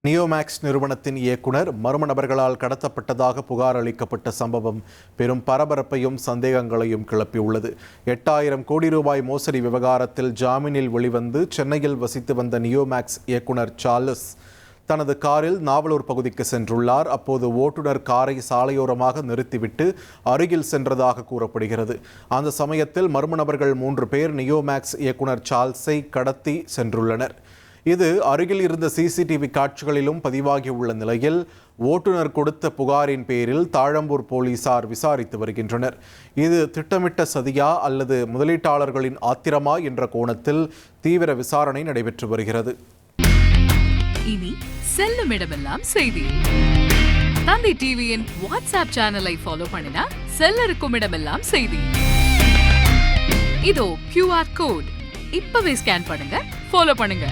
நியோமேக்ஸ் நிறுவனத்தின் இயக்குனர் மர்ம நபர்களால் கடத்தப்பட்டதாக புகார் அளிக்கப்பட்ட சம்பவம் பெரும் பரபரப்பையும் சந்தேகங்களையும் கிளப்பியுள்ளது. 8000 கோடி ரூபாய் மோசடி விவகாரத்தில் ஜாமீனில் வெளிவந்து சென்னையில் வசித்து வந்த நியோமேக்ஸ் இயக்குனர் சார்லஸ் தனது காரில் நாவலூர் பகுதிக்கு சென்றுள்ளார். அப்போது ஓட்டுநர் காரை சாலையோரமாக நிறுத்திவிட்டு அருகில் சென்றதாக கூறப்படுகிறது. அந்த சமயத்தில் மர்ம நபர்கள் 3 பேர் நியோமேக்ஸ் இயக்குனர் சார்ல்ஸை கடத்தி சென்றுள்ளனர். இது அருகில் இருந்த சிசிடிவி காட்சிகளிலும் பதிவாகியுள்ள நிலையில் ஓட்டுநர் கொடுத்த புகாரின் பேரில் தாழம்பூர் போலீசார் விசாரித்து வருகின்றனர். இது திட்டமிட்ட சதியா அல்லது முதலீட்டாளர்களின் ஆத்திரமா என்ற கோணத்தில் தீவிர விசாரணை நடைபெற்று வருகிறது. இனி செல்லும் இடமெல்லாம் செய்தி. தந்தை டிவியின் வாட்ஸ்அப் சேனலை ஃபாலோ பண்ணினா செல்லருக்கும் இடமெல்லாம் செய்தி. இதோ QR கோட் இப்பவே ஸ்கேன் பண்ணுங்க, ஃபாலோ பண்ணுங்க.